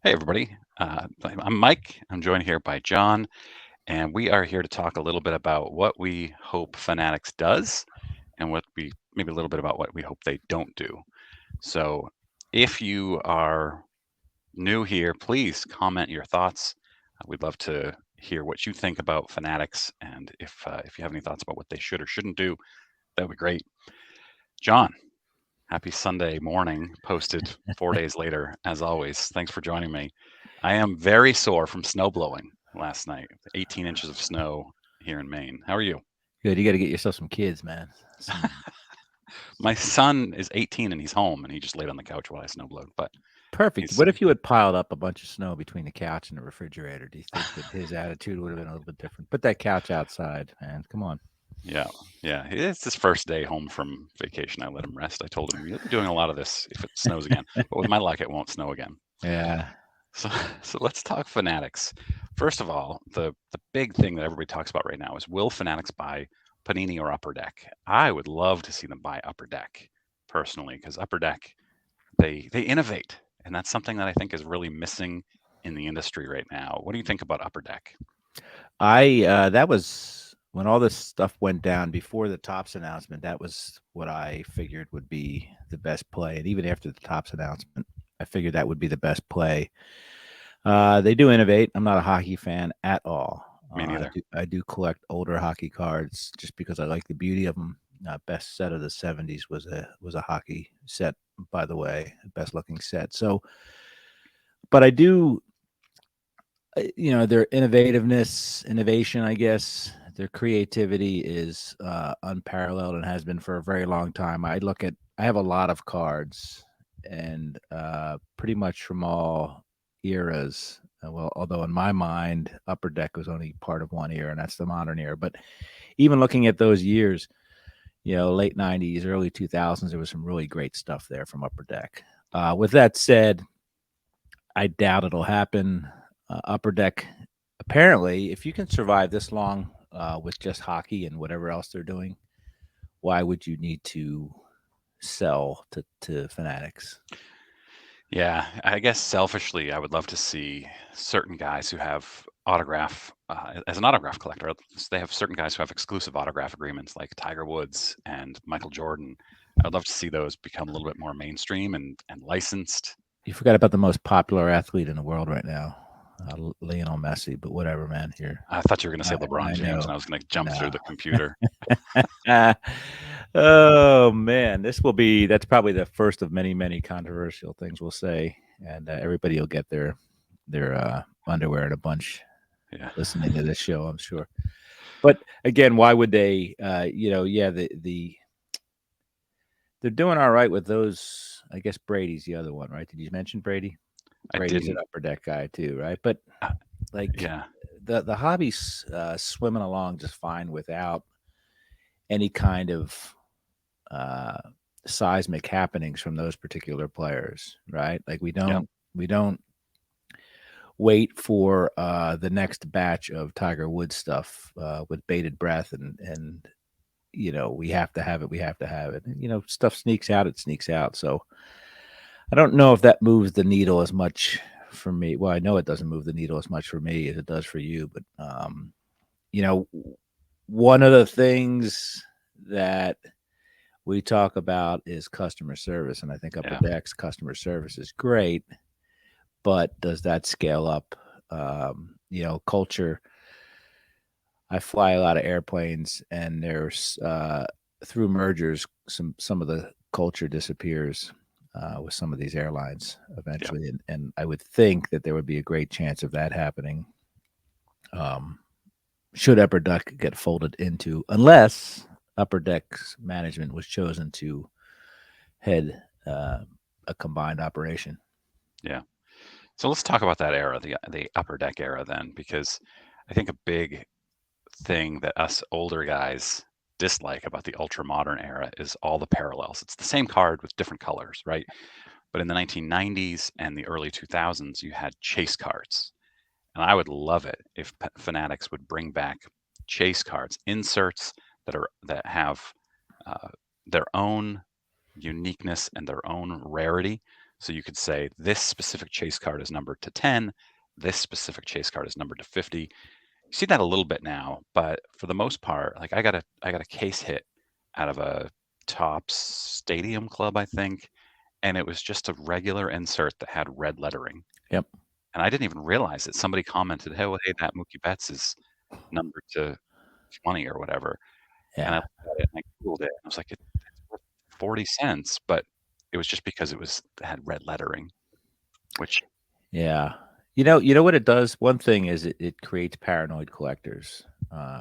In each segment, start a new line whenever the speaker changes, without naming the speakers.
Hey, everybody. I'm Mike. I'm joined here by John, and we are here to talk a little bit about what we hope Fanatics does and what we maybe a little bit about what we hope they don't do. So, if you are new here, please comment your thoughts. We'd love to hear what you think about Fanatics, and if you have any thoughts about what they should or shouldn't do, that would be great. John, happy Sunday morning, posted 4 days later, as always. Thanks for joining me. I am very sore from snow blowing last night, 18 inches of snow here in Maine. How are you?
Good. You got to get yourself some kids, man. Some
My son is 18 and he's home and he just laid on the couch while I snow blowed, but
perfect.
he's,
What if you had piled up a bunch of snow between the couch and the refrigerator? Do you think that his attitude would have been a little bit different? Put that couch outside, man. Come on.
yeah, yeah. It's his first day home from vacation. I let him rest. I told him, you'll be doing a lot of this if it snows again, but with my luck, it won't snow again.
Yeah.
So, so let's talk Fanatics. First of all, the big thing that everybody talks about right now is will Fanatics buy Panini or Upper Deck? I would love to see them buy Upper Deck personally, because Upper Deck they innovate, and that's something that I think is really missing in the industry right now. What do you think about Upper Deck?
That was when all this stuff went down before the Tops announcement. That was what I figured would be the best play. And even after the Tops announcement, I figured that would be the best play. They do innovate. I'm not a hockey fan at all.
Me
I
neither.
do I do collect older hockey cards just because I like the beauty of them. Best set of the '70s was a hockey set, by the way, best looking set. So, but I do, their innovation, I guess, their creativity is unparalleled and has been for a very long time. I have a lot of cards, and pretty much from all eras. Well, although in my mind, Upper Deck was only part of one era, and that's the modern era. But even looking at those years, late '90s, early 2000s, there was some really great stuff there from Upper Deck. With that said, I doubt it'll happen. Upper Deck, apparently, if you can survive this long with just hockey and whatever else they're doing, why would you need to sell to Fanatics?
Yeah, I guess selfishly, I would love to see certain guys who have as an autograph collector, they have certain guys who have exclusive autograph agreements like Tiger Woods and Michael Jordan. I would love to see those become a little bit more mainstream and licensed.
You forgot about the most popular athlete in the world right now, Lionel Messi. But whatever, man. Here,
I thought you were going to say
I,
LeBron
I
James,
know.
and I was going to jump through
No.
the computer.
Oh man, that's probably the first of many, many controversial things we'll say, and everybody will get their underwear in a bunch
Yeah,
listening to this show, I'm sure. But again, why would they? Yeah, they're doing all right with those. I guess Brady's the other one, right? Did you mention Brady?
I
Brady's an
didn't.
upper deck guy too, right? But
Uh,
like
yeah,
the hobby's swimming along just fine without any kind of uh, seismic happenings from those particular players, right? Like
yeah,
we don't wait for the next batch of Tiger Woods stuff with bated breath and we have to have it, we have to have it. And, stuff sneaks out, it sneaks out. So I don't know if that moves the needle as much for me. Well, I know it doesn't move the needle as much for me as it does for you, but you know, one of the things that we talk about is customer service, and I think Upper
yeah,
Deck's customer service is great, but does that scale up? Culture. I fly a lot of airplanes, and there's through mergers, some of the culture disappears with some of these airlines
yeah,
eventually, and I would think that there would be a great chance of that happening. Um, should Upper Deck get folded into, unless Upper Deck's management was chosen to head a combined operation.
yeah. So let's talk about that era, the upper deck era, then, because I think a big thing that us older guys dislike about the ultra modern era is all the parallels. It's the same card with different colors, right? But in the 1990s and the early 2000s, you had chase cards. And I would love it if Fanatics would bring back chase cards, inserts that have uh, their own uniqueness and their own rarity. So you could say this specific chase card is numbered to 10, this specific chase card is numbered to 50. You see that a little bit now, but for the most part, like I got a case hit out of a Topps Stadium Club, I think, and it was just a regular insert that had red lettering.
Yep.
And I didn't even realize it. Somebody commented, "Hey, well, hey, that Mookie Betts is numbered to 20 or whatever." And I
Yeah.
looked at it and I Googled it. And I was like, it's worth 40 cents. But it was just because it had red lettering, which,
Yeah. You know what it does? One thing is it creates paranoid collectors,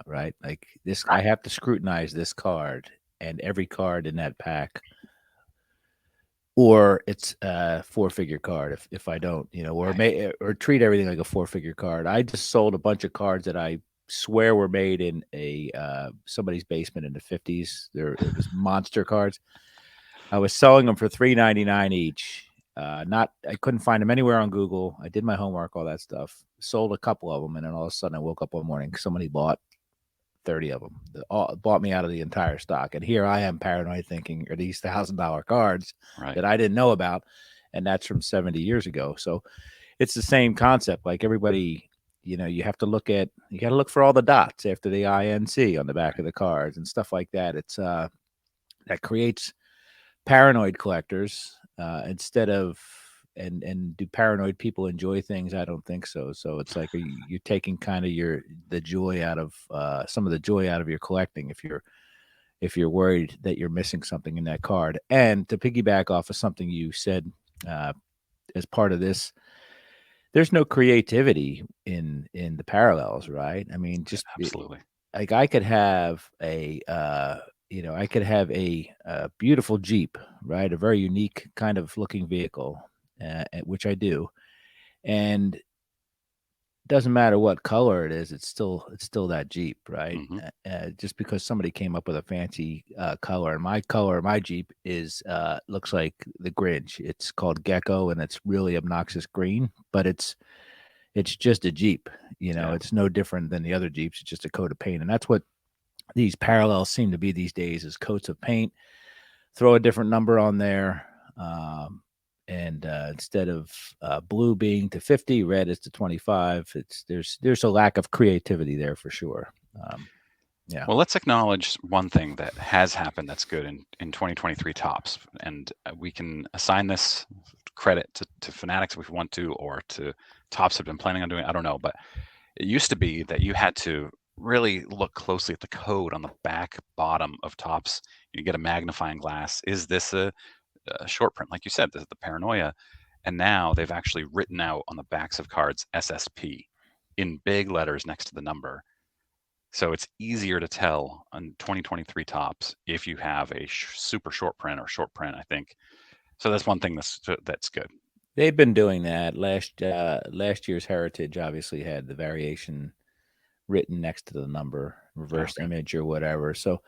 right? Like this, I have to scrutinize this card and every card in that pack, or it's a four-figure card if I don't, or
right,
or treat everything like a four-figure card. I just sold a bunch of cards that I swear were made in a somebody's basement in the 50s. It was monster cards. I was selling them for $3.99 each. Not, I couldn't find them anywhere on Google. I did my homework, all that stuff. Sold a couple of them, and then all of a sudden, I woke up one morning. Somebody bought 30 of them. Bought me out of the entire stock, and here I am, paranoid, thinking, are these $1,000 cards
right.
that I didn't know about? And that's from 70 years ago. So it's the same concept. Like everybody, you have to you got to look for all the dots after the INC on the back of the cards and stuff like that. It's that creates paranoid collectors instead of and do paranoid people enjoy things? I don't think so. So it's like you're taking kind of the joy out of some of the joy out of your collecting if you're worried that you're missing something in that card. And to piggyback off of something you said uh, as part of this, there's no creativity in the parallels, right? I mean,
Yeah, absolutely.
like I could have I could have a beautiful Jeep, right? A very unique kind of looking vehicle, which I do, and doesn't matter what color it is, it's still that Jeep, right?
Hmm.
Just because somebody came up with a fancy color, and my Jeep is looks like the Grinch. It's called Gecko, and it's really obnoxious green, but it's just a Jeep.
Yeah.
It's no different than the other Jeeps. It's just a coat of paint, and that's what these parallels seem to be these days: is coats of paint. Throw a different number on there. And instead of blue being to 50, red is to 25. There's a lack of creativity there for sure. Yeah.
Well, let's acknowledge one thing that has happened that's good in 2023 tops. And we can assign this credit to Fanatics if we want to, or to tops have been planning on doing it. I don't know. But it used to be that you had to really look closely at the code on the back bottom of tops. You get a magnifying glass. Is this a short print? Like you said, this is the paranoia. And now they've actually written out on the backs of cards SSP in big letters next to the number. So it's easier to tell on 2023 tops if you have a super short print or short print, I think. So that's one thing that's good.
They've been doing that. Last year's Heritage obviously had the variation written next to the number, reverse
Okay.
image or whatever. So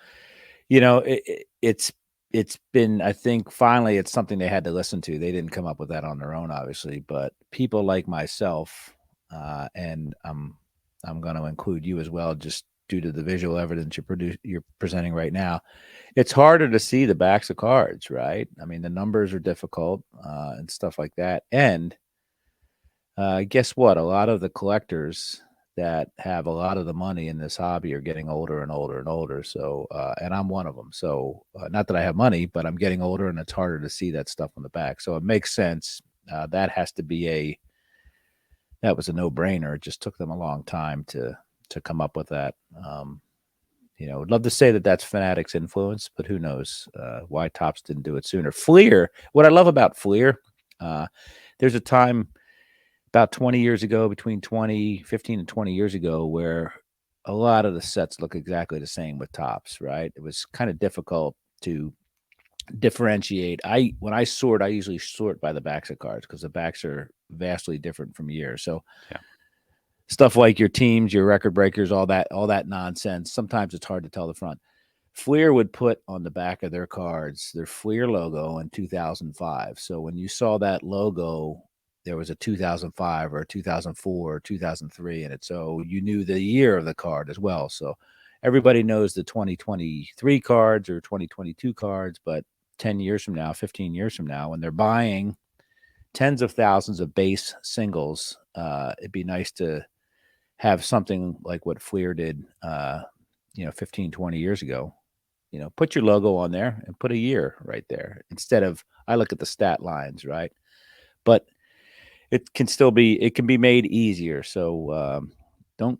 it's been, I think, finally it's something they had to listen to. They didn't come up with that on their own, obviously, but people like myself, and I'm going to include you as well, just due to the visual evidence you're presenting right now. It's harder to see the backs of cards, right? I mean, the numbers are difficult and stuff like that. And guess what? A lot of the collectors that have a lot of the money in this hobby are getting older and older and older. So, and I'm one of them. So, not that I have money, but I'm getting older, and it's harder to see that stuff on the back. So it makes sense. That has to be that was a no brainer. It just took them a long time to come up with that. I'd love to say that that's Fanatics influence, but who knows why Tops didn't do it sooner. Fleer, what I love about Fleer, there's a time about 20 years ago, between 15 and 20 years ago, where a lot of the sets look exactly the same with Tops, right? It was kind of difficult to differentiate. When I sort, I usually sort by the backs of cards because the backs are vastly different from years. So
Yeah.
stuff like your teams, your record breakers, all that nonsense. Sometimes it's hard to tell the front. Fleer would put on the back of their cards their Fleer logo in 2005. So when you saw that logo, there was a 2005 or a 2004 or 2003 in it. So you knew the year of the card as well. So everybody knows the 2023 cards or 2022 cards, but 10 years from now, 15 years from now, when they're buying tens of thousands of base singles. It'd be nice to have something like what Fleer did, 15, 20 years ago. Put your logo on there and put a year right there instead of, I look at the stat lines, right? But it can be made easier. So don't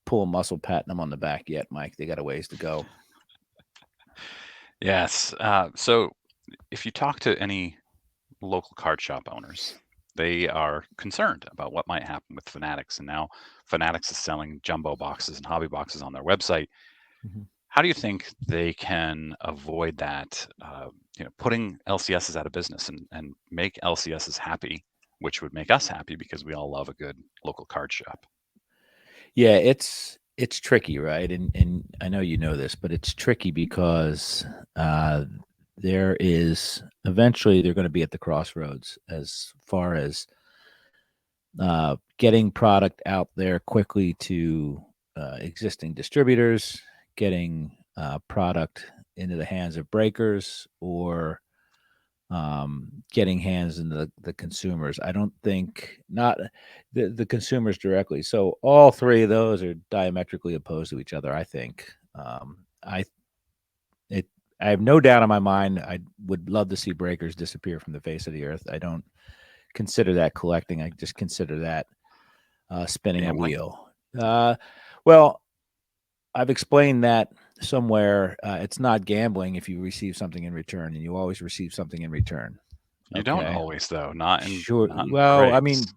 pull a muscle patting them on the back yet, Mike. They got a ways to go.
Yes. So if you talk to any local card shop owners, they are concerned about what might happen with Fanatics. And now Fanatics is selling jumbo boxes and hobby boxes on their website.
Mhm.
How do you think they can avoid that, putting LCSs out of business and make LCSs happy, which would make us happy because we all love a good local card shop?
Yeah, it's tricky, right? And I know you know this, but it's tricky because uh, there is eventually they're going to be at the crossroads as far as getting product out there quickly to existing distributors, getting product into the hands of breakers, or getting hands in the consumers. I don't think not the consumers directly. So all three of those are diametrically opposed to each other. I think. I it. I have no doubt in my mind. I would love to see breakers disappear from the face of the earth. I don't consider that collecting. I just consider that spinning a
Gambling.
wheel. Uh, well, I've explained that somewhere. It's not gambling if you receive something in return, and you always receive something in return.
You don't
Okay.
always though, not in
Sure.
not in
Well, I
breaks.
mean,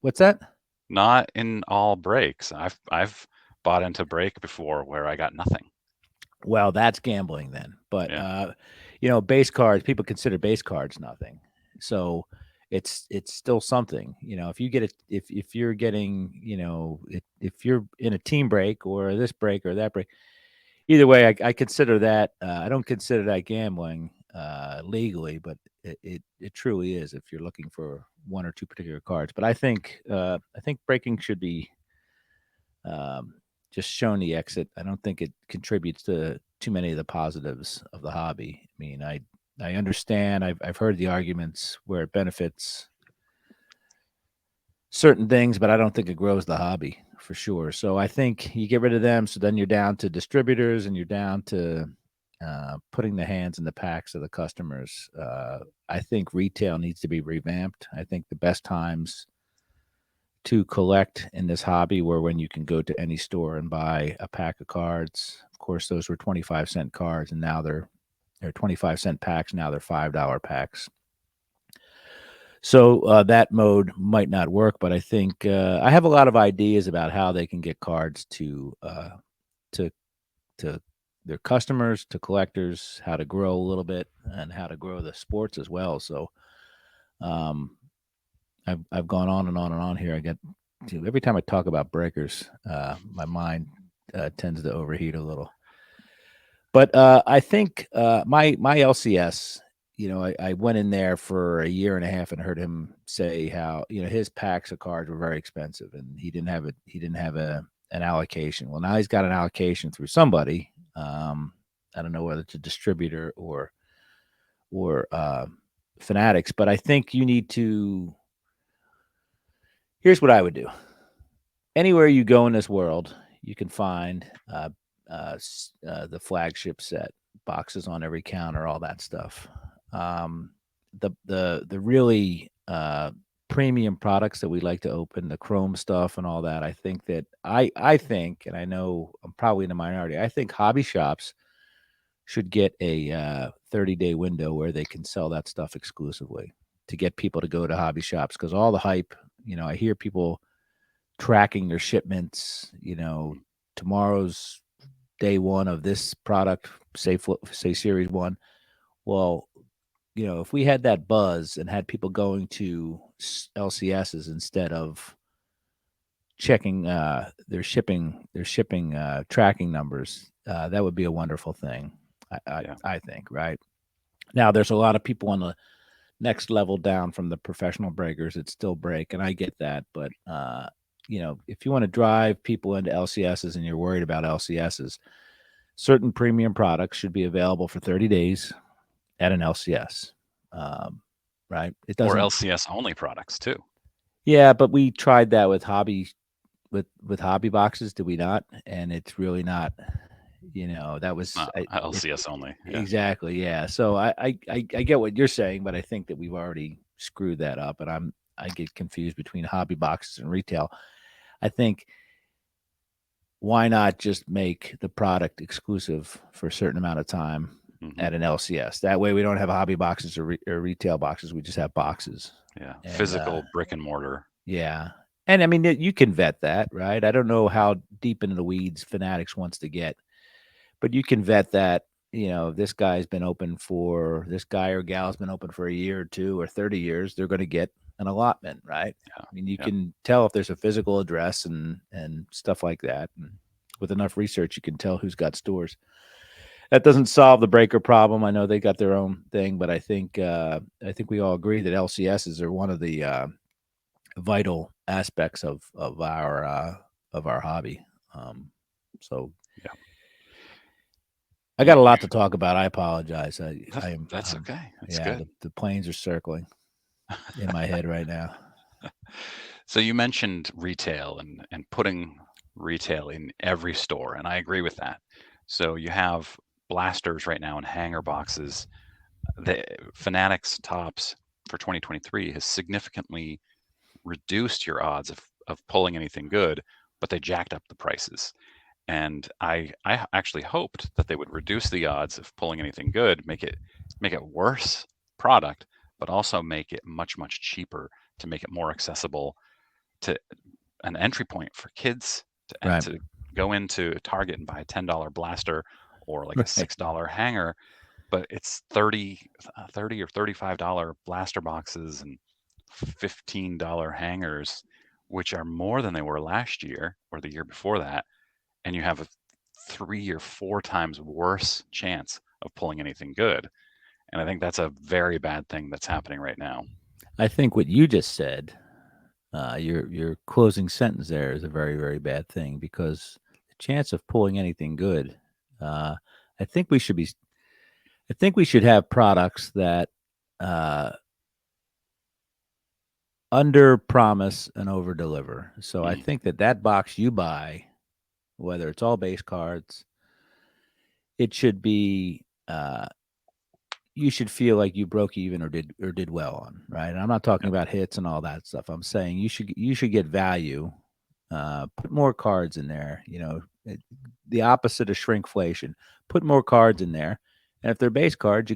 what's that?
Not in all breaks. I've bought into break before where I got nothing.
Well, that's gambling then. But
Yeah.
base cards, people consider base cards nothing. So it's still something. If you get it, if you're getting, if you're in a team break or this break or that break, either way, I consider that. I don't consider that gambling legally, but it truly is if you're looking for one or two particular cards. But I think breaking should be um, just shown the exit. I don't think it contributes to too many of the positives of the hobby. I mean, I understand. I've heard the arguments where it benefits certain things, but I don't think it grows the hobby for sure. So I think you get rid of them. So then you're down to distributors and you're down to putting the hands in the packs of the customers. I think retail needs to be revamped. I think the best times to collect in this hobby were when you can go to any store and buy a pack of cards. Of course, those were 25-cent cards, and now they're 25-cent packs. Now they're $5 packs. So that mode might not work, but I think I have a lot of ideas about how they can get cards to to their customers, to collectors, how to grow a little bit, and how to grow the sports as well. So um, I've gone on and on and on here. I get every time I talk about breakers, my mind tends to overheat a little. But I think my LCS, I went in there for a year and a half and heard him say how his packs of cards were very expensive and he didn't have an allocation. Well, now he's got an allocation through somebody. I don't know whether it's a distributor or Fanatics, but I think you need to. Here's what I would do. Anywhere you go in this world, you can find the flagship set, boxes on every counter, all that stuff. Um, the really premium products that we like to open, the chrome stuff and all that. I think, and I know I'm probably in the minority. I think hobby shops should get a 30-day window where they can sell that stuff exclusively to get people to go to hobby shops because all the hype. I hear people tracking their shipments. Tomorrow's day one of this product, say series one. Well, if we had that buzz and had people going to LCSs instead of checking their shipping tracking numbers, that would be a wonderful thing. I, I
Yeah.
I think right now there's a lot of people on the next level down from the professional breakers that still break, and I get that. But if you want to drive people into LCSs and you're worried about LCSs, certain premium products should be available for 30 days at an LCS. Um, right? It
Or
doesn't.
LCS only products too.
Yeah, but we tried that with hobby boxes, did we not? And it's really not. That
It's
was
not
it,
LCS only. Yeah.
exactly, yeah. So I get what you're saying, but I think that we've already screwed that up, and I get confused between hobby boxes and retail. I think, why not just make the product exclusive for a certain amount of time
Hmm.
at an LCS? That way, we don't have hobby boxes or retail boxes. We just have boxes.
Yeah.
And
Physical brick and mortar.
yeah, and I mean, you can vet that, right? I don't know how deep into the weeds Fanatics wants to get, but you can vet that. This guy or gal's been open for a year or two or 30 years. They're going to get an allotment, right?
Yeah.
I mean, you
Yeah.
can tell if there's a physical address and stuff like that. And with enough research, you can tell who's got stores. That doesn't solve the breaker problem. I know they got their own thing, but I think we all agree that LCSs are one of the vital aspects of our hobby. Um, so
Yeah.
I got a lot to talk about. I apologize.
That's, that's okay. That's
Yeah,
good.
the planes are circling in my head right now.
So you mentioned retail and putting retail in every store, and I agree with that. So you have blasters right now in hanger boxes. The Fanatics tops for 2023 has significantly reduced your odds of pulling anything good, but they jacked up the prices. And I actually hoped that they would reduce the odds of pulling anything good, make it worse product, but also make it much cheaper to make it more accessible to an entry point for kids
Right,
to go into Target and buy a $10 blaster or like a
right,
$6 hanger, but it's 30 or $35 blaster boxes and $15 hangers, which are more than they were last year or the year before that, and you have a 3 or 4 times worse chance of pulling anything good. And I think that's a very bad thing that's happening right now.
I think what you just said, your closing sentence there, is a very very bad thing, because the chance of pulling anything good. Uh, I think we should be. I think we should have products that uh, under promise and over deliver. So I
Mm,
think that box you buy, whether it's all base cards, it should be. You should feel like you broke even or did well on, right? And I'm not talking
yep,
about hits and all that stuff. I'm saying you should get value. Put more cards in there. The opposite of shrinkflation. Put more cards in there, and if they're base cards,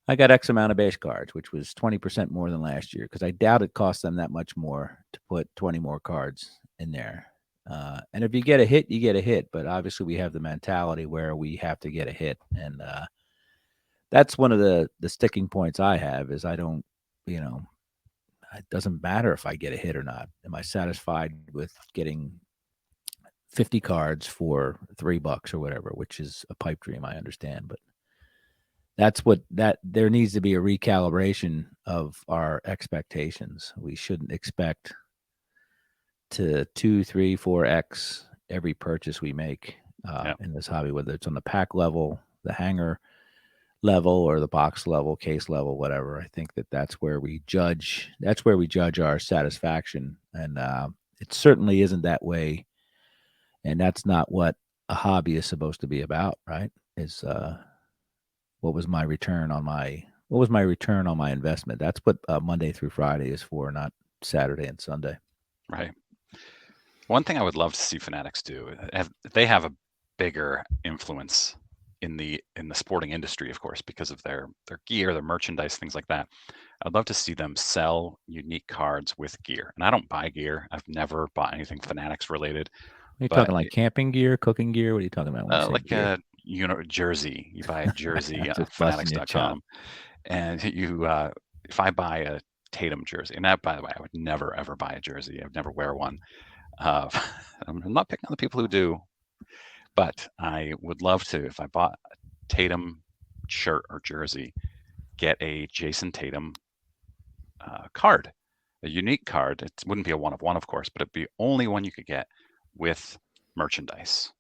I got X amount of base cards, which was 20% more than last year, because I doubt it cost them that much more to put 20 more cards in there. And if you get a hit, you get a hit. But obviously, we have the mentality where we have to get a hit, and that's one of the sticking points I have. Is I don't, you know, it doesn't matter if I get a hit or not. Am I satisfied with getting 50 cards for $3 or whatever, which is a pipe dream, I understand, but that there needs to be a recalibration of our expectations. We shouldn't expect to 2, 3, 4x every purchase we make
yep,
in this hobby, whether it's on the pack level, the hanger level, or the box level, case level, whatever. I think that's where we judge. That's where we judge our satisfaction, and it certainly isn't that way. And that's not what a hobby is supposed to be about, right? Is what was my return on my investment? That's what Monday through Friday is for, not Saturday and Sunday.
right. One thing I would love to see Fanatics do, they have a bigger influence in the sporting industry, of course, because of their gear, their merchandise, things like that. I'd love to see them sell unique cards with gear. And I don't buy gear. I've never bought anything Fanatics related,
Are you
but
talking like camping gear, cooking gear? What are you talking about when you say
like
gear?
a jersey, you buy a jersey on
Just busting your chop.
fanatics.com, and if I buy a Tatum jersey, and that, by the way, I would never ever buy a jersey. I would never wear one. Uh, I'm not picking on the people who do, but I would love to, if I bought a Tatum shirt or jersey, get a Jason Tatum card, a unique card. It wouldn't be a one of one, of course, but it'd be only one you could get with merchandise.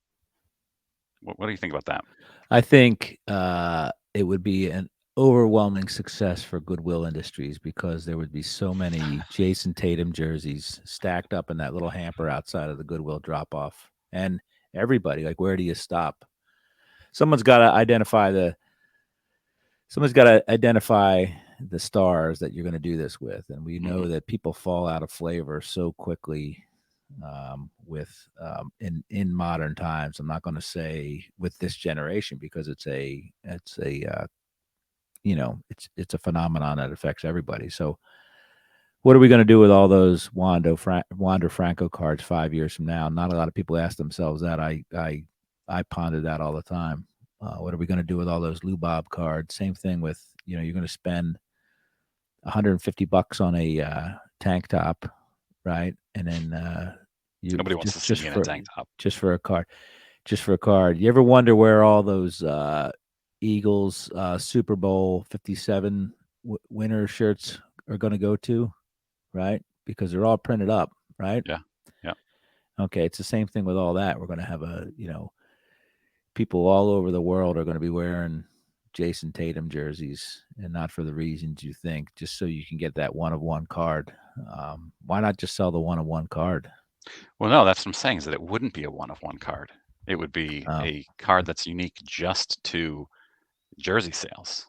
What do you think about that?
I think it would be overwhelming success for Goodwill Industries because there would be so many Jason Tatum jerseys stacked up in that little hamper outside of the Goodwill drop off. And everybody, like, where do you stop? Someone's got to identify the someone's got to identify the stars that you're going to do this with, and we know
Mhm.
that people fall out of flavor so quickly with in modern times. I'm not going to say with this generation because it's a it's a phenomenon that affects everybody. So what are we going to do with all those Wander Franco cards 5 years from now? Not a lot of people ask themselves that. I ponder that all the time. What are we going to do with all those Lou Bob cards? Same thing with you're going to spend $150 on a tank top, right? And then you
Nobody wants to see me in a tank top.
just for a card, just for a card. You ever wonder where all those Eagles Super Bowl 57 winner shirts are going to go to, right? Because they're all printed up, right?
Yeah. Yeah.
Okay, it's the same thing with all that. We're going to have people all over the world are going to be wearing Jason Tatum jerseys, and not for the reasons you think, just so you can get that one of one card. Why not just sell the one of one card?
Well, no, that's what I'm saying is that it wouldn't be a one of one card. It would be
Oh,
a card that's unique just to jersey sales.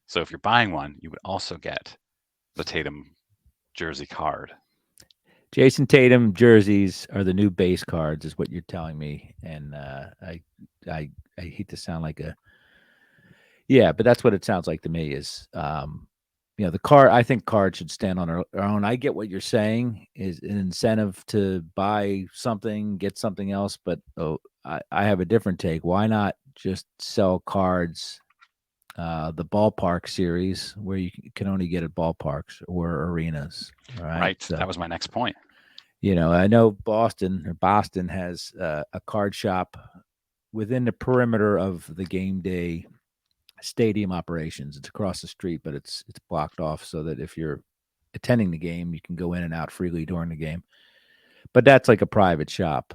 So if you're buying one, you would also get the Tatum jersey card.
Jason Tatum jerseys are the new base cards, is what you're telling me, and I I hate to sound like a yeah, but that's what it sounds like to me. Is the card. I think cards should stand on their own. I get what you're saying is an incentive to buy something, get something else, but I have a different take. Why not just sell cards? The ballpark series where you can only get at ballparks or arenas. All right.
Right.
So,
That was my next point.
I know Boston has a card shop within the perimeter of the game day stadium operations. It's across the street, but it's blocked off so that if you're attending the game, you can go in and out freely during the game. But that's like a private shop.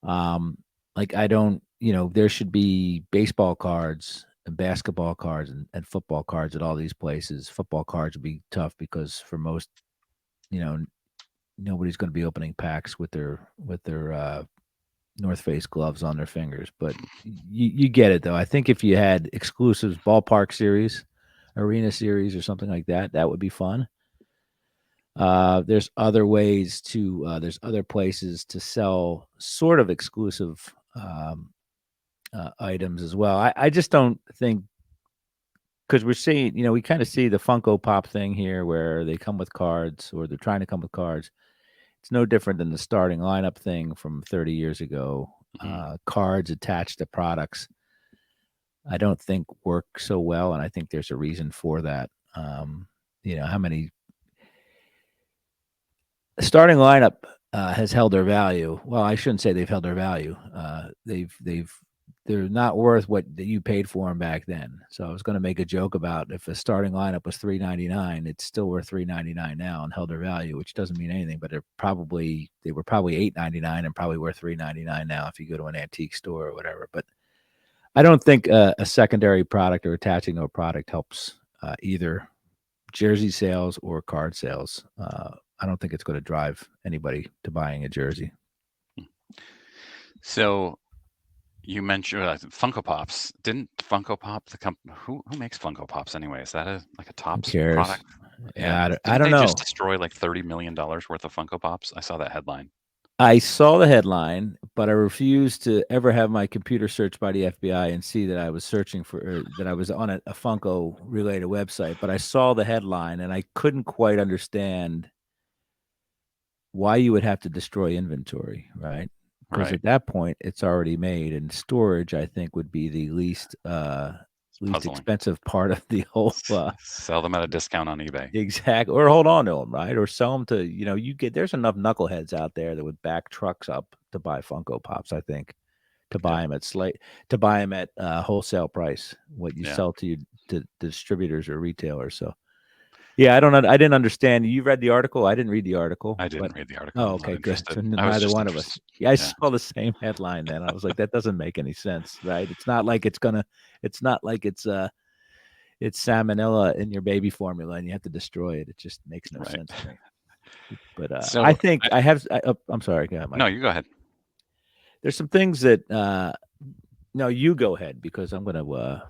Um, like I don't, there should be baseball cards and basketball cards and football cards at all these places. Football cards would be tough because for most, you know, nobody's going to be opening packs with their North Face gloves on their fingers. But you get it though. I think if you had exclusives, ballpark series, arena series, or something like that, that would be fun. There's other places to sell sort of exclusive items as well. I just don't think because we're seeing, we kind of see the Funko Pop thing here where they come with cards or they're trying to come with cards. It's no different than the starting lineup thing from 30 years ago.
Mhm.
Cards attached to products, I don't think work so well, and I think there's a reason for that. How many starting lineup has held their value. Well, I shouldn't say they've held their value. They're not worth what you paid for them back then. So I was going to make a joke about if a starting lineup was $3.99, it's still worth $3.99 now and held their value, which doesn't mean anything. But they were probably $8.99 and probably worth $3.99 now if you go to an antique store or whatever. But I don't think a secondary product or attaching to a product helps either jersey sales or card sales. I don't think it's going to drive anybody to buying a jersey.
So you mentioned Funko Pops. Didn't Funko Pop the company who makes Funko Pops anyway? Is that like a
Who
Tops
cares?
product? Yeah.
Yeah, I
Didn't
don't
they just
know.
destroy like $30 million worth of Funko Pops? I saw that headline.
I saw the headline, but I refused to ever have my computer searched by the FBI and see that I was searching for that I was on a Funko related website. But I saw the headline and I couldn't quite understand why you would have to destroy inventory, right? Because
Right.
at that point it's already made, and storage I think would be the
It's
least
puzzling.
expensive part of the whole
Sell them at a discount on eBay.
exact or hold on to them, right? Or sell them to, you get there's enough knuckleheads out there that would back trucks up to buy Funko Pops, I think, to
Yeah.
buy them at wholesale price, what you
Yeah.
sell to distributors or retailers. So yeah, I didn't understand. You read the article? I didn't read the article,
I
but
didn't read the article.
oh,
I'm not
okay, good.
interested.
So
I was
neither
just
one of us.
interested.
Yeah, I
Yeah.
saw the same headline then. I was like, that doesn't make any sense, right? It's not like it's it's salmonella in your baby formula and you have to destroy it. It just makes no
Right.
sense to me. But I
So,
think I have. I'm sorry. Go ahead,
no,
Mike.
you go ahead.
There's some things that. No, you go ahead because I'm going to.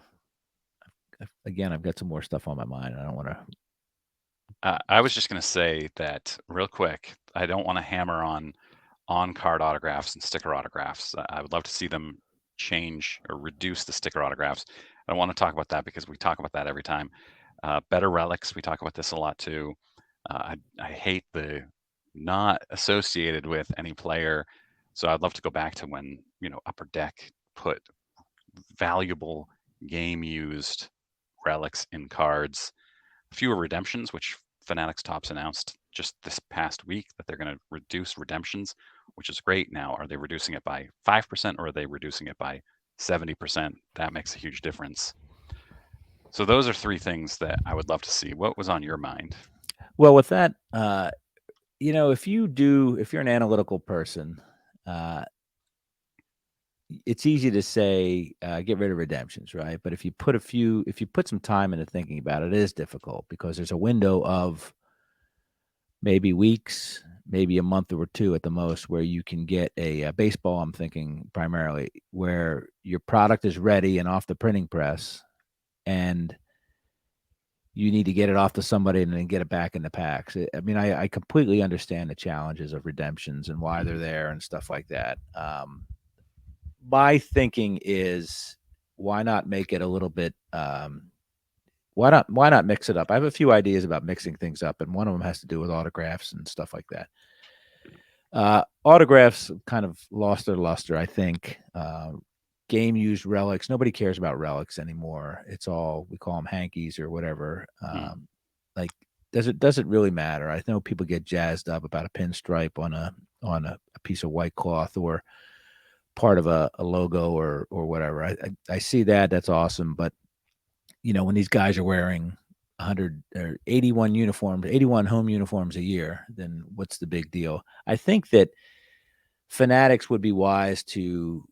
Again, I've got some more stuff on my mind. I don't want to.
I was just going to say that real quick. I don't want to hammer on card autographs and sticker autographs. I would love to see them change or reduce the sticker autographs. I don't want to talk about that because we talk about that every time. Better relics, we talk about this a lot too. I hate the not associated with any player. So I'd love to go back to when, Upper Deck put valuable game used relics in cards. Fewer redemptions, which Fanatics Tops announced just this past week that they're going to reduce redemptions, which is great. Now, are they reducing it by 5% or are they reducing it by 70%? That makes a huge difference. So those are three things that I would love to see. What was on your mind?
Well, with that, if you're an analytical person, uh, it's easy to say get rid of redemptions, right? But if you put some time into thinking about it, it is difficult because there's a window of maybe weeks, maybe a month or two at the most, where you can get a baseball. I'm thinking primarily where your product is ready and off the printing press, and you need to get it off to somebody and then get it back in the packs. I mean, I completely understand the challenges of redemptions and why they're
Mhm.
there and stuff like that. My thinking is, why not make it a little bit? Why not mix it up? I have a few ideas about mixing things up, and one of them has to do with autographs and stuff like that. Autographs kind of lost their luster, I think. Game used relics. Nobody cares about relics anymore. It's all, we call them hankies or whatever.
Mm.
Like, does it really matter? I know people get jazzed up about a pinstripe on a piece of white cloth or part of a logo or whatever. I see that. That's awesome. But when these guys are wearing 100 or 81 uniforms, 81 home uniforms a year, then what's the big deal? I think that Fanatics would be wise to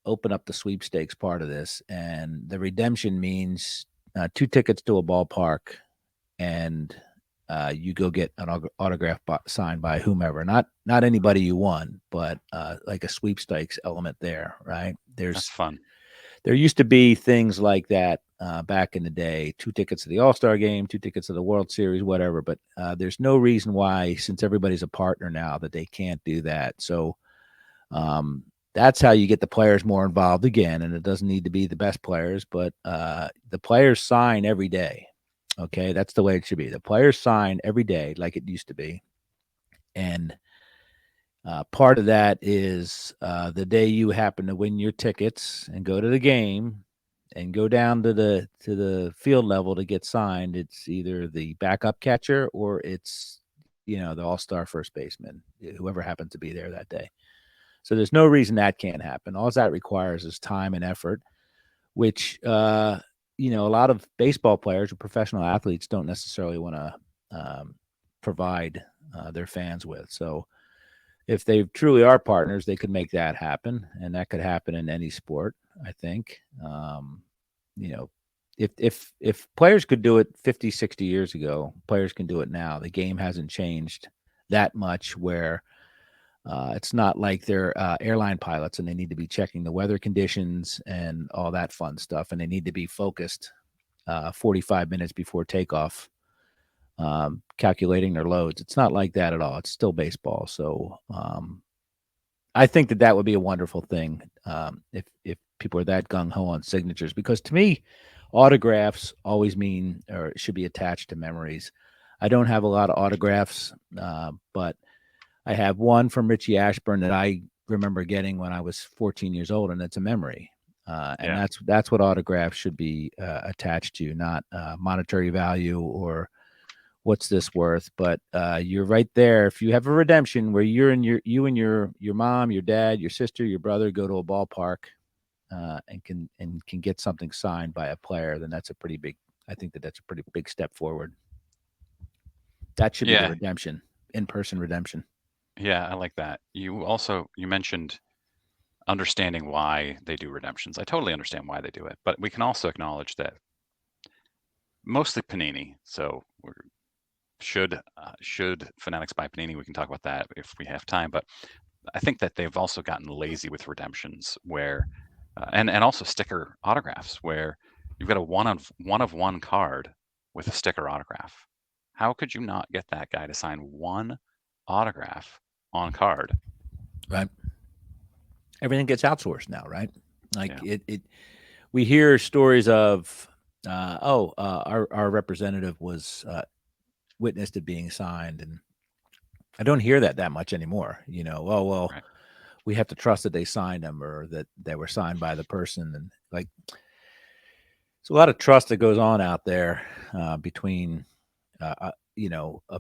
open up the sweepstakes part of this, and the redemption means two tickets to a ballpark, and you go get an autograph signed by whomever, not anybody you won, but like a sweepstakes element there, right?
That's
There's
fun.
there used to be things like that back in the day: two tickets to the All-Star game, two tickets to the World Series, whatever. But there's no reason why, since everybody's a partner now, that they can't do that. So um, that's how you get the players more involved again. And it doesn't need to be the best players, but the players sign every day. Okay, that's the way it should be. The players sign every day, like it used to be, and part of that is the day you happen to win your tickets and go to the game and go down to the field level to get signed. It's either the backup catcher or it's the all-star first baseman, whoever happens to be there that day. So there's no reason that can't happen. All that requires is time and effort, which a lot of baseball players or professional athletes don't necessarily want to provide their fans with. So if they truly are partners, they could make that happen, and that could happen in any sport. I think, you know, if players could do it 50, 60 years ago, players can do it now. The game hasn't changed that much where it's not like they're airline pilots and they need to be checking the weather conditions and all that fun stuff, and they need to be focused 45 minutes before takeoff, calculating their loads. It's not like that at all. It's still baseball. So I think that would be a wonderful thing if people are that gung ho on signatures, because to me, autographs always mean or should be attached to memories. I don't have a lot of autographs, but I have one from Richie Ashburn that I remember getting when I was 14 years old, and it's a memory. And
Yeah.
that's what autographs should be attached to, not monetary value or what's this worth. But you're right there. If you have a redemption where you and your mom, your dad, your sister, your brother go to a ballpark and can get something signed by a player, then that's a pretty big. I think that's a pretty big step forward. That should be the
Yeah.
redemption, in-person redemption.
Yeah. I like that. You mentioned understanding why they do redemptions. I totally understand why they do it, but we can also acknowledge that mostly Panini. So should Fanatics buy Panini? We can talk about that if we have time. But I think that they've also gotten lazy with redemptions, where and also sticker autographs, where you've got a one of one card with a sticker autograph. How could you not get that guy to sign one autograph on card?
Right. Everything gets outsourced now, right? Like
Yeah,
we hear stories of, our representative was witnessed it being signed, and I don't hear that much anymore. Oh well,
right.
we have to trust that they signed them or that they were signed by the person, and like it's a lot of trust that goes on out there between a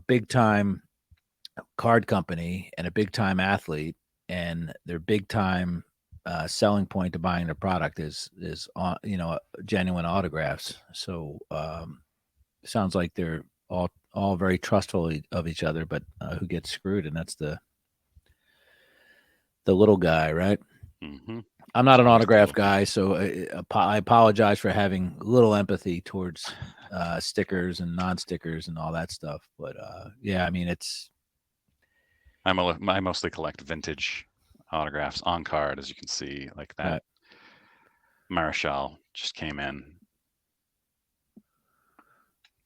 big time card company and a big time athlete, and their big time selling point to buying their product is on genuine autographs. So sounds like they're all very trustful of each other, but who gets screwed, and that's the little guy, right?
Hmm.
I'm
It's
not an
always the
autograph
little guy.
guy, so I apologize for having little empathy towards stickers and non-stickers and all that stuff. But yeah, I mean, it's
I mostly collect vintage autographs on card, as you can see, like that
right.
Marichal just came in,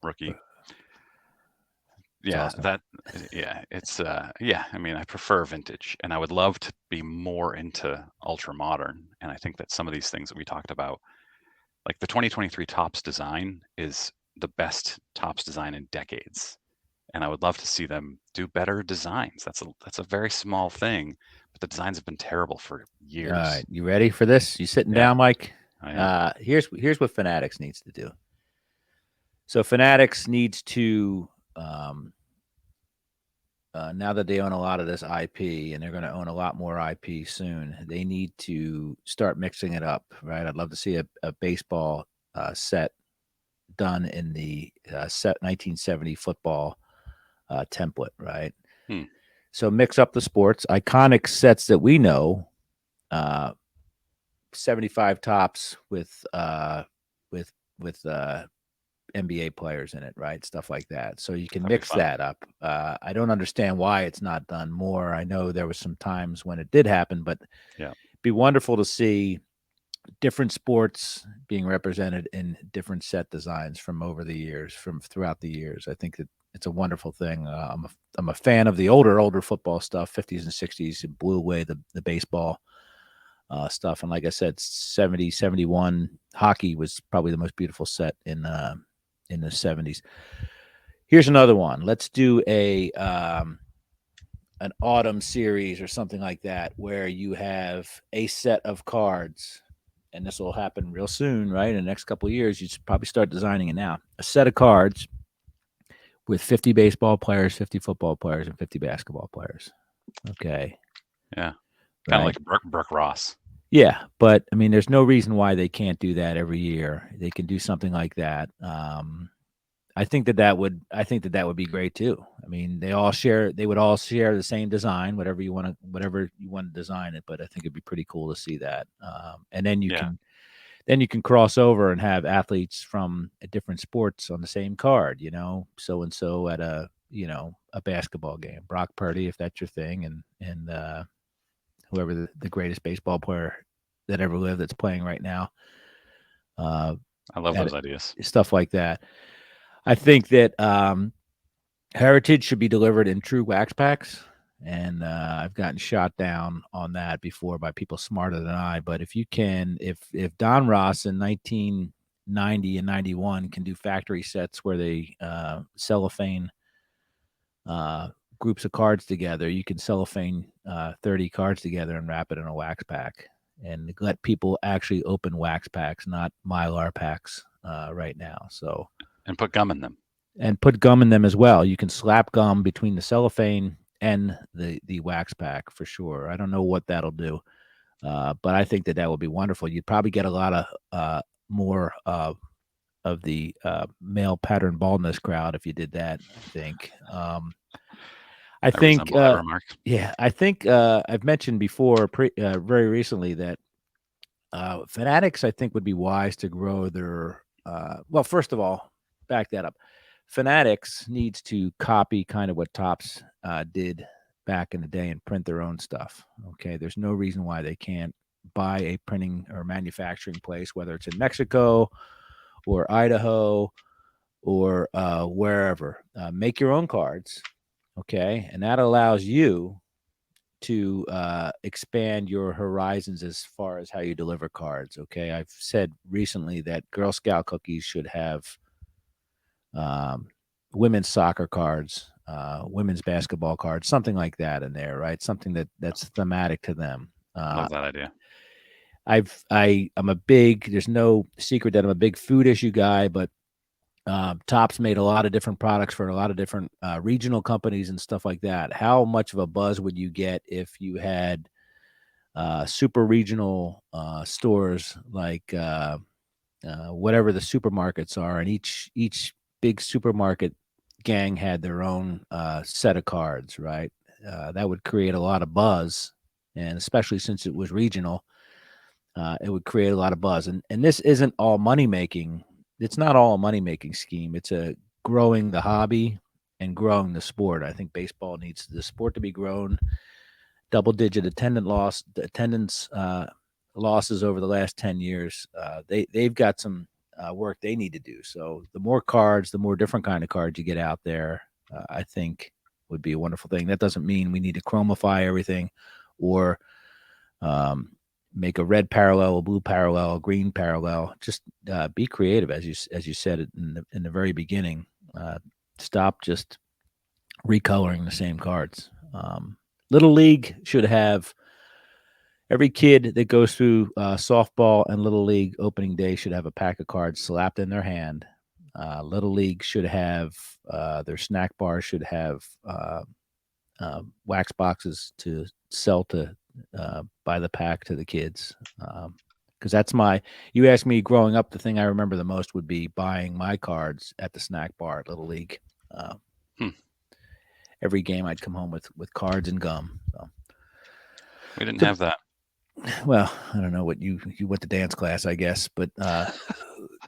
rookie.
It's
Yeah,
awesome.
that yeah, it's yeah, I mean, I prefer vintage, and I would love to be more into ultra modern. And I think that some of these things that we talked about, like the 2023 Tops design is the best Tops design in decades. And I would love to see them do better designs. That's a very small thing, but the designs have been terrible for
All right,
years.
you ready for this? You sitting
Yeah,
down, Mike?
I am.
Here's what Fanatics needs to do. So Fanatics needs to um, now that they own a lot of this IP and they're going to own a lot more IP soon, they need to start mixing it up, right? I'd love to see a baseball set done in the set 1970 football template, right?
Hmm.
So mix up the sports, iconic sets that we know, uh, 75 tops with NBA players in it, right? Stuff like that. So you can
That'd be
mix
fun.
that up. I don't understand why it's not done more. I know there was some times when it did happen, but it'd
Yeah,
be wonderful to see different sports being represented in different set designs from over the years, from throughout the years. I think that it's a wonderful thing. I'm a fan of the older football stuff, 50s and 60s. It blew away the baseball stuff, and like I said, 70, 71 hockey was probably the most beautiful set in the 70s. Here's another one. Let's do a an autumn series or something like that where you have a set of cards, and this will happen real soon, right? In the next couple of years, you should probably start designing it now. A set of cards with 50 baseball players, 50 football players, and 50 basketball players. Okay,
yeah. Kind of
right?
like Brooke Ross.
Yeah, but I mean, there's no reason why they can't do that every year. They can do something like that. I think that would be great too. I mean, they would all share the same design, whatever you want to design it. But I think it'd be pretty cool to see that. And
Yeah,
then you can cross over and have athletes from different sports on the same card. So and so at a basketball game. Brock Purdy, if that's your thing, and whoever the greatest baseball player that ever lived that's playing right now. Uh,
I love
at
those ideas.
stuff like that. I think that heritage should be delivered in true wax packs, and I've gotten shot down on that before by people smarter than I. But if Don Ross in 1990 and 91 can do factory sets where they cellophane uh, groups of cards together, you can cellophane 30 cards together and wrap it in a wax pack, and let people actually open wax packs, not mylar packs, right now. So
And put gum in them.
and put gum in them as well. You can slap gum between the cellophane and the wax pack for sure. I don't know what that'll do, but I think that would be wonderful. You'd probably get a lot of more of the male pattern baldness crowd if you did that. I think. I
I
think.
resemble that remark.
Yeah, I think I've mentioned before, very recently, that Fanatics, I think, would be wise to grow their. Well, first of all, back that up. Fanatics needs to copy kind of what Topps did back in the day and print their own stuff. Okay, there's no reason why they can't buy a printing or manufacturing place, whether it's in Mexico or Idaho or wherever. Make your own cards, okay, and that allows you to expand your horizons as far as how you deliver cards. Okay, I've said recently that Girl Scout cookies should have um, women's soccer cards, women's basketball cards, something like that in there, right? Something that's thematic to them.
Love that idea.
I'm a big. There's no secret that I'm a big food issue guy, but Topps made a lot of different products for a lot of different regional companies and stuff like that. How much of a buzz would you get if you had super regional stores like whatever the supermarkets are, and each big supermarket gang had their own set of cards, right? That would create a lot of buzz, and especially since it was regional, it would create a lot of buzz. And this isn't all money making. It's not all a money making scheme. It's a growing the hobby and growing the sport. I think baseball needs the sport to be grown. Double digit attendance losses over the last 10 years. They've got some work they need to do. So the more cards, the more different kind of cards you get out there, I think would be a wonderful thing. That doesn't mean we need to chromify everything or make a red parallel, a blue parallel, a green parallel. Just be creative, as you said in the very beginning. Stop just recoloring the same cards. Little League should have every kid that goes through softball and Little League opening day should have a pack of cards slapped in their hand. Little League should have their snack bar should have wax boxes to sell to by the pack to the kids. Because that's you asked me growing up, the thing I remember the most would be buying my cards at the snack bar at Little League. Every game I'd come home with cards and gum. So.
We didn't have that.
Well, I don't know what you went to dance class, I guess, but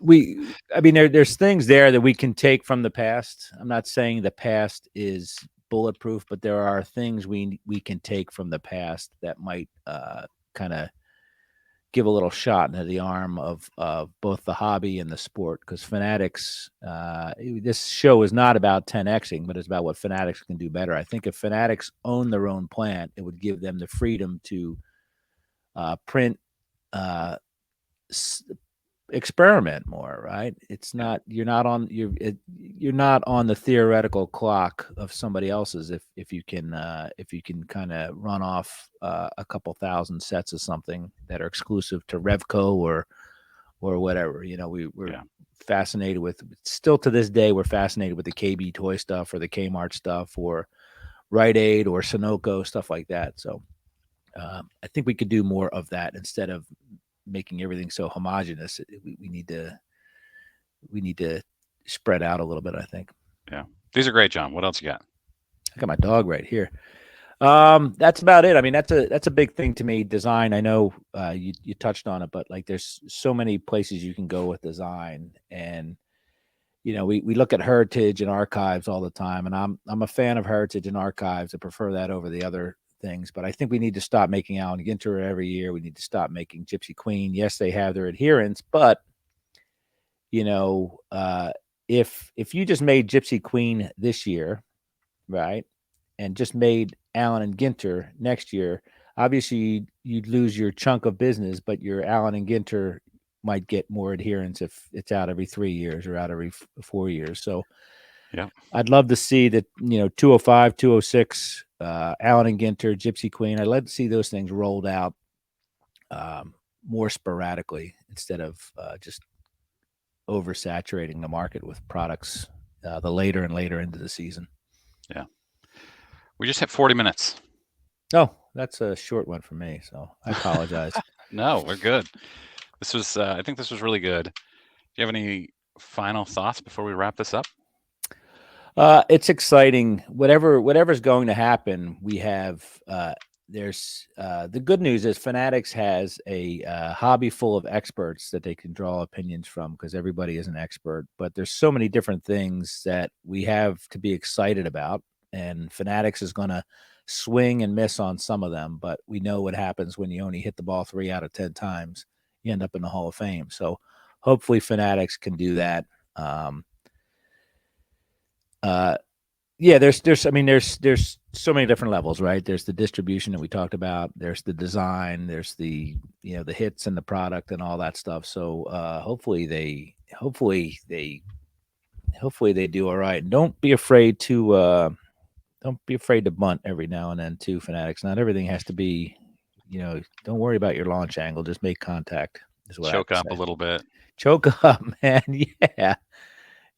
there's things there that we can take from the past. I'm not saying the past is bulletproof, but there are things we can take from the past that might kind of give a little shot into the arm of both the hobby and the sport. Because Fanatics, this show is not about 10xing, but it's about what Fanatics can do better. I think if Fanatics owned their own plant, it would give them the freedom to print, experiment more. Right? It's not you're not on the theoretical clock of somebody else's. If you can kind of run off a couple thousand sets of something that are exclusive to Revco or whatever. We're fascinated with. Still to this day, we're fascinated with the KB Toy stuff or the Kmart stuff or Rite Aid or Sunoco, stuff like that. So. I think we could do more of that instead of making everything so homogenous. We need to spread out a little bit, I think.
Yeah, these are great, John. What else you got?
I got my dog right here. That's about it. I mean, that's a big thing to me. Design. I know you touched on it, but like, there's so many places you can go with design, and we look at heritage and archives all the time, and I'm a fan of heritage and archives. I prefer that over the other things, but I think we need to stop making Allen Ginter every year. We need to stop making Gypsy Queen. Yes, they have their adherents, but if you just made Gypsy Queen this year, right, and just made Allen and Ginter next year, obviously you'd lose your chunk of business, but your Allen and Ginter might get more adherents if it's out every 3 years or out every 4 years. So
yeah,
I'd love to see that, 205, 206, Allen and Ginter, Gypsy Queen. I'd like to see those things rolled out more sporadically instead of just oversaturating the market with products the later and later into the season.
Yeah. We just hit 40 minutes.
Oh, that's a short one for me, so I apologize.
No, we're good. This was, I think this was really good. Do you have any final thoughts before we wrap this up?
It's exciting. Whatever's going to happen, we have there's the good news is Fanatics has a hobby full of experts that they can draw opinions from because everybody is an expert. But there's so many different things that we have to be excited about, and Fanatics is going to swing and miss on some of them. But we know what happens when you only hit the ball 3 out of 10 times. You end up in the Hall of Fame. So hopefully Fanatics can do that. Uh, yeah, there's so many different levels, right? There's the distribution that we talked about. There's the design. There's the the hits and the product and all that stuff. So hopefully they do all right. And don't be afraid to bunt every now and then too, Fanatics. Not everything has to be, don't worry about your launch angle. Just make contact. Is what I have
Choke
to
up a
say.
little bit.
Choke up, man.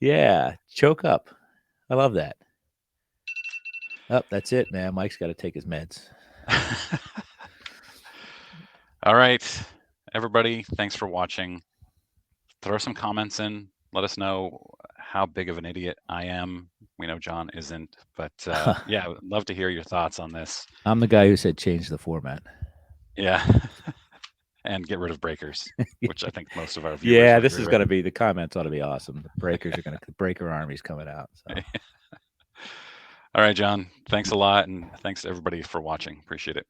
Yeah. Choke up. I love that. Oh, that's it, man. Mike's got to take his meds.
All right, everybody, thanks for watching. Throw some comments in. Let us know how big of an idiot I am. We know John isn't, but yeah, I would love to hear your thoughts on this.
I'm the guy who said change the format.
Yeah. And get rid of breakers, which I think most of our viewers
Yeah,
would
this
agree
is
with.
going to be the comments ought to be awesome. The breakers are going to the breaker army's coming out. So
All right, John, thanks a lot, and thanks to everybody for watching. Appreciate it.